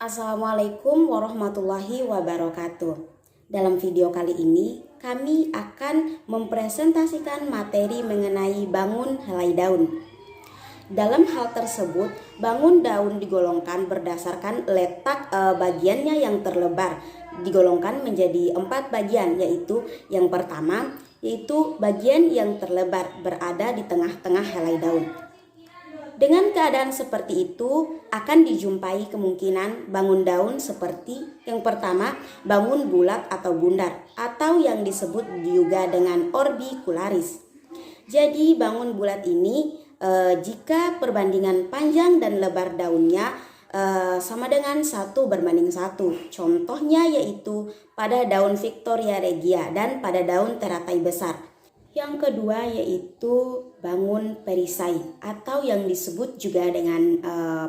Assalamualaikum warahmatullahi wabarakatuh. Dalam video kali ini, kami akan mempresentasikan materi mengenai bangun helai daun. Dalam hal tersebut, bangun daun digolongkan berdasarkan letak bagiannya yang terlebar. Digolongkan menjadi 4 bagian, yaitu yang pertama, yaitu bagian yang terlebar berada di tengah-tengah helai daun. Dengan keadaan seperti itu, akan dijumpai kemungkinan bangun daun seperti yang pertama, bangun bulat atau bundar, atau yang disebut juga dengan orbicularis. Jadi bangun bulat ini jika perbandingan panjang dan lebar daunnya sama dengan 1:1. Contohnya yaitu pada daun Victoria regia dan pada daun teratai besar. Yang kedua yaitu bangun perisai atau yang disebut juga dengan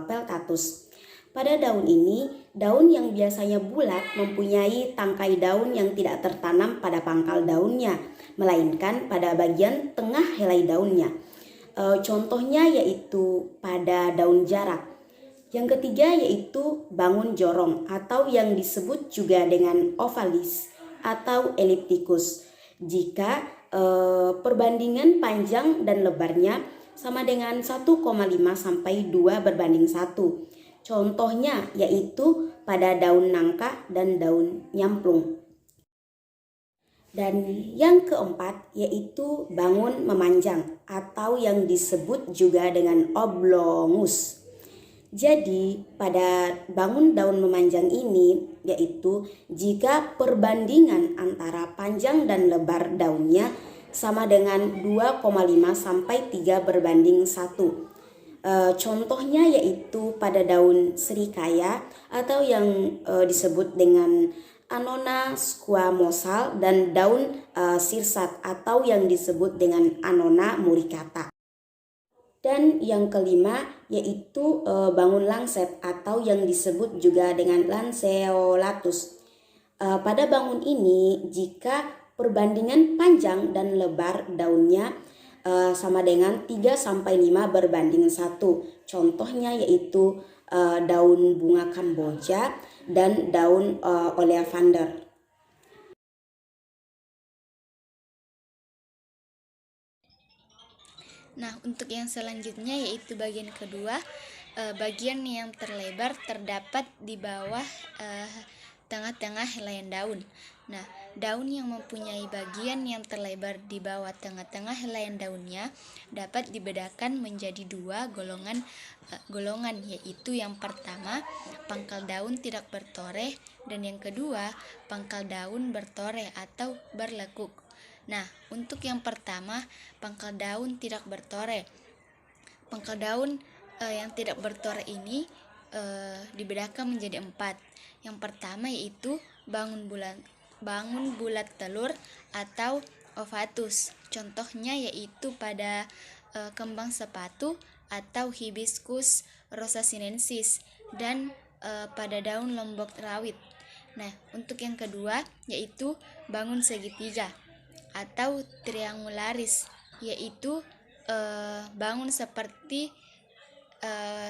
peltatus. Pada daun ini, daun yang biasanya bulat mempunyai tangkai daun yang tidak tertanam pada pangkal daunnya, melainkan pada bagian tengah helai daunnya. Contohnya yaitu pada daun jarak. Yang ketiga yaitu bangun jorong atau yang disebut juga dengan ovalis atau ellipticus. Jika perbandingan panjang dan lebarnya sama dengan 1,5 sampai 2:1. Contohnya yaitu pada daun nangka dan daun nyamplung. Dan yang keempat yaitu bangun memanjang atau yang disebut juga dengan oblongus. Jadi pada bangun daun memanjang ini yaitu jika perbandingan antara panjang dan lebar daunnya sama dengan 2,5 sampai 3:1. Contohnya yaitu pada daun serikaya atau yang disebut dengan Annona squamosal dan daun sirsat atau yang disebut dengan Annona muricata. Dan yang kelima yaitu bangun langset atau yang disebut juga dengan lanceolatus. Pada bangun ini jika perbandingan panjang dan lebar daunnya sama dengan 3-5:1. Contohnya yaitu daun bunga Kamboja dan daun oleander. Nah, untuk yang selanjutnya yaitu bagian kedua, bagian yang terlebar terdapat di bawah tengah-tengah helaian daun. Nah, daun yang mempunyai bagian yang terlebar di bawah tengah-tengah helaian daunnya dapat dibedakan menjadi dua golongan, yaitu yang pertama, pangkal daun tidak bertoreh, dan yang kedua, pangkal daun bertoreh atau berlekuk. Nah, untuk yang pertama, pangkal daun tidak bertore. Pangkal daun yang tidak bertore ini dibedakan menjadi 4. Yang pertama yaitu bangun bulat telur atau ovatus. Contohnya yaitu pada kembang sepatu atau Hibiscus rosa sinensis dan pada daun lombok rawit. Nah, untuk yang kedua yaitu bangun segitiga atau triangularis, yaitu bangun seperti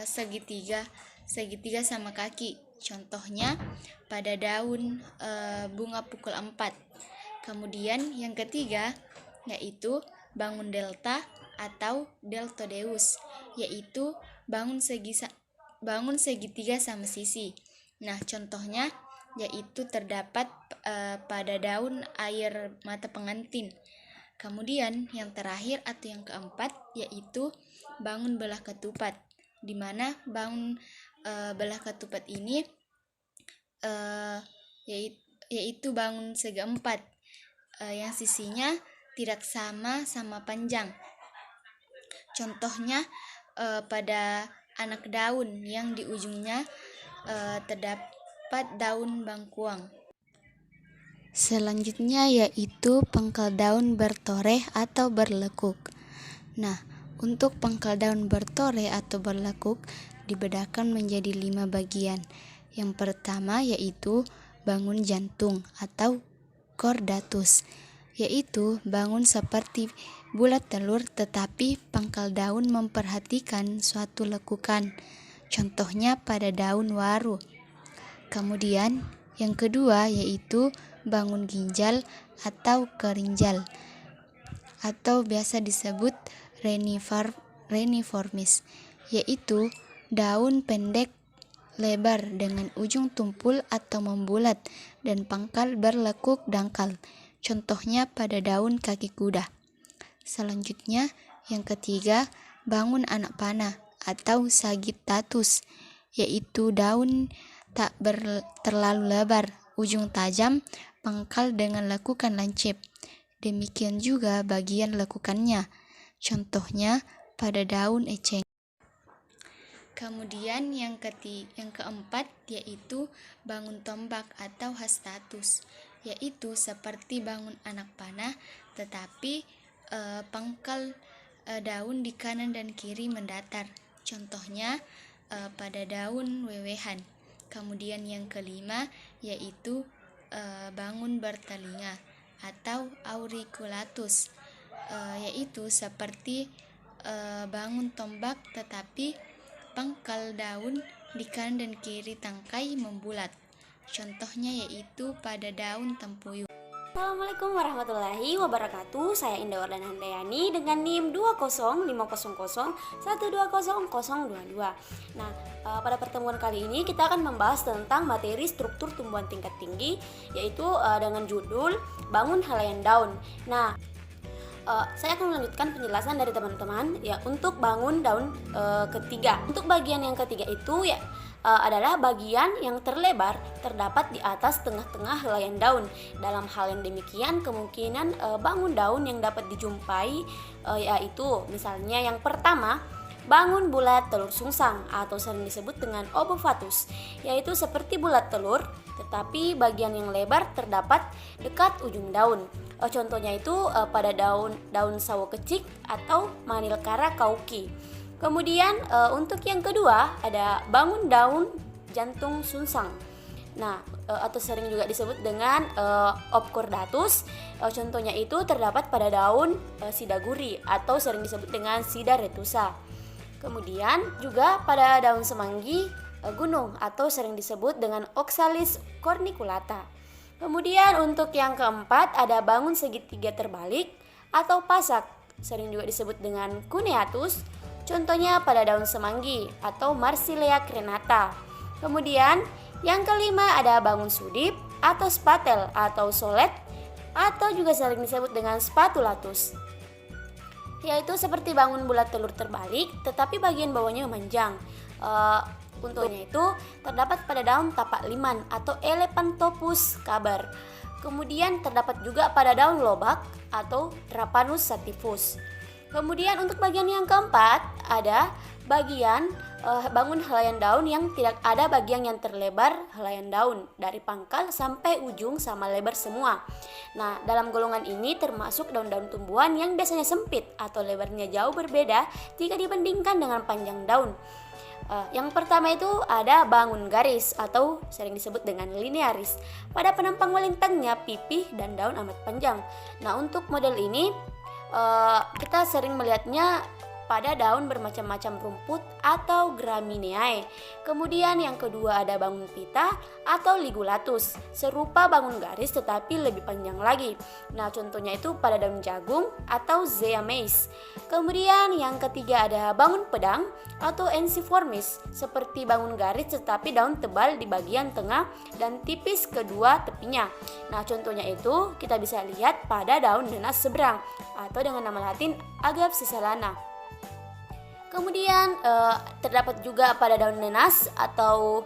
segitiga sama kaki. Contohnya pada daun bunga pukul 4. Kemudian yang ketiga yaitu bangun delta atau deltodeus, yaitu bangun segitiga sama sisi. Nah, contohnya yaitu terdapat pada daun air mata pengantin. Kemudian yang terakhir atau yang keempat yaitu bangun belah ketupat, di mana bangun belah ketupat ini yaitu bangun segi 4 yang sisinya tidak sama panjang. Contohnya pada anak daun yang di ujungnya terdapat daun bangkuang. Selanjutnya yaitu pangkal daun bertoreh atau berlekuk. Nah, untuk pangkal daun bertoreh atau berlekuk dibedakan menjadi 5 bagian. Yang pertama yaitu bangun jantung atau chordatus, yaitu bangun seperti bulat telur tetapi pangkal daun memperhatikan suatu lekukan. Contohnya pada daun waru. Kemudian yang kedua yaitu bangun ginjal atau kerinjal atau biasa disebut reniformis, yaitu daun pendek lebar dengan ujung tumpul atau membulat dan pangkal berlekuk dangkal. Contohnya pada daun kaki kuda. Selanjutnya yang ketiga bangun anak panah atau sagittatus, yaitu daun tak terlalu lebar, ujung tajam, pangkal dengan lekukan lancip. Demikian juga bagian lekukannya. Contohnya pada daun eceng. Kemudian yang keempat yaitu bangun tombak atau hastatus, yaitu seperti bangun anak panah tetapi pangkal daun di kanan dan kiri mendatar. Contohnya pada daun wewehan. Kemudian yang kelima yaitu bangun bertelinga atau auriculatus, yaitu seperti bangun tombak tetapi pangkal daun di kanan dan kiri tangkai membulat. Contohnya yaitu pada daun tempuyu. Assalamualaikum warahmatullahi wabarakatuh. Saya Indah Wardana Handayani dengan NIM 20500120022. Nah, pada pertemuan kali ini kita akan membahas tentang materi struktur tumbuhan tingkat tinggi, yaitu dengan judul Bangun Helaian Daun. Nah, saya akan melanjutkan penjelasan dari teman-teman ya untuk bangun daun ketiga. Untuk bagian yang ketiga itu ya adalah bagian yang terlebar terdapat di atas tengah-tengah helaian daun. Dalam hal yang demikian kemungkinan bangun daun yang dapat dijumpai yaitu misalnya yang pertama bangun bulat telur sungsang atau sering disebut dengan obovatus, yaitu seperti bulat telur tetapi bagian yang lebar terdapat dekat ujung daun. Contohnya itu pada daun sawo kecik atau Manilkara kauki. Kemudian untuk yang kedua ada bangun daun jantung sungsang. Nah, atau sering juga disebut dengan opcordatus. Contohnya itu terdapat pada daun sidaguri atau sering disebut dengan sida retusa. Kemudian juga pada daun semanggi gunung atau sering disebut dengan Oxalis corniculata. Kemudian untuk yang keempat ada bangun segitiga terbalik atau pasak, sering juga disebut dengan Cuneatus. Contohnya pada daun semanggi atau Marsilea crenata. Kemudian yang kelima ada bangun sudip atau spatel atau solet atau juga sering disebut dengan spatulatus, yaitu seperti bangun bulat telur terbalik tetapi bagian bawahnya memanjang. Untungnya itu terdapat pada daun tapak liman atau Elephantopus kabar. Kemudian terdapat juga pada daun lobak atau Drapanus sativus. Kemudian untuk bagian yang keempat ada bagian bangun helaian daun yang tidak ada bagian yang terlebar helaian daun dari pangkal sampai ujung sama lebar semua. Nah, dalam golongan ini termasuk daun-daun tumbuhan yang biasanya sempit atau lebarnya jauh berbeda jika dibandingkan dengan panjang daun. Yang pertama itu ada bangun garis atau sering disebut dengan linearis. Pada penampang melintangnya pipih dan daun amat panjang. Nah, untuk model ini kita sering melihatnya pada daun bermacam-macam rumput atau Gramineae. Kemudian yang kedua ada bangun pita atau Ligulatus, serupa bangun garis tetapi lebih panjang lagi. Nah, contohnya itu pada daun jagung atau Zea mays. Kemudian yang ketiga ada bangun pedang atau Ensiformis, seperti bangun garis tetapi daun tebal di bagian tengah dan tipis kedua tepinya. Nah, contohnya itu kita bisa lihat pada daun nenas seberang atau dengan nama latin Agapsisalana. Kemudian terdapat juga pada daun nenas atau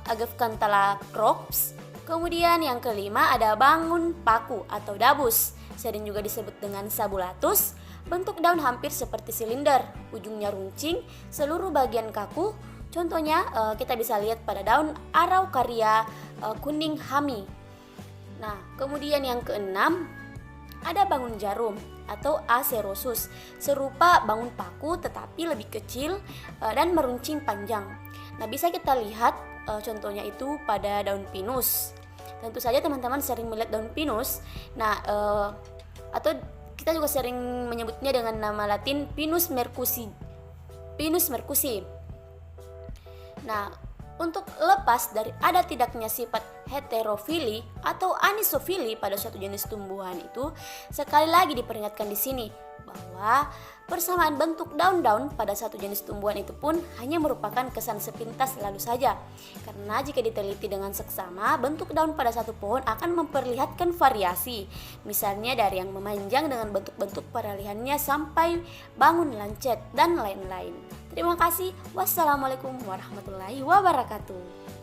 Agavcantala crops. Kemudian yang kelima ada bangun paku atau dabus, sering juga disebut dengan sabulatus. Bentuk daun hampir seperti silinder, ujungnya runcing, seluruh bagian kaku. Contohnya kita bisa lihat pada daun Araucaria kuning hami. Nah, kemudian yang keenam ada bangun jarum atau Acerosus, serupa bangun paku tetapi lebih kecil dan meruncing panjang. Nah, bisa kita lihat contohnya itu pada daun pinus. Tentu saja teman-teman sering melihat daun pinus. Nah, atau kita juga sering menyebutnya dengan nama latin Pinus mercusi. Nah, Untuk lepas dari ada tidaknya sifat heterofili atau anisofili pada suatu jenis tumbuhan itu, sekali lagi diperingatkan di sini bahwa persamaan bentuk daun-daun pada satu jenis tumbuhan itu pun hanya merupakan kesan sepintas lalu saja. Karena jika diteliti dengan seksama, bentuk daun pada satu pohon akan memperlihatkan variasi. Misalnya dari yang memanjang dengan bentuk-bentuk peralihannya sampai bangun lancet dan lain-lain. Terima kasih. Wassalamualaikum warahmatullahi wabarakatuh.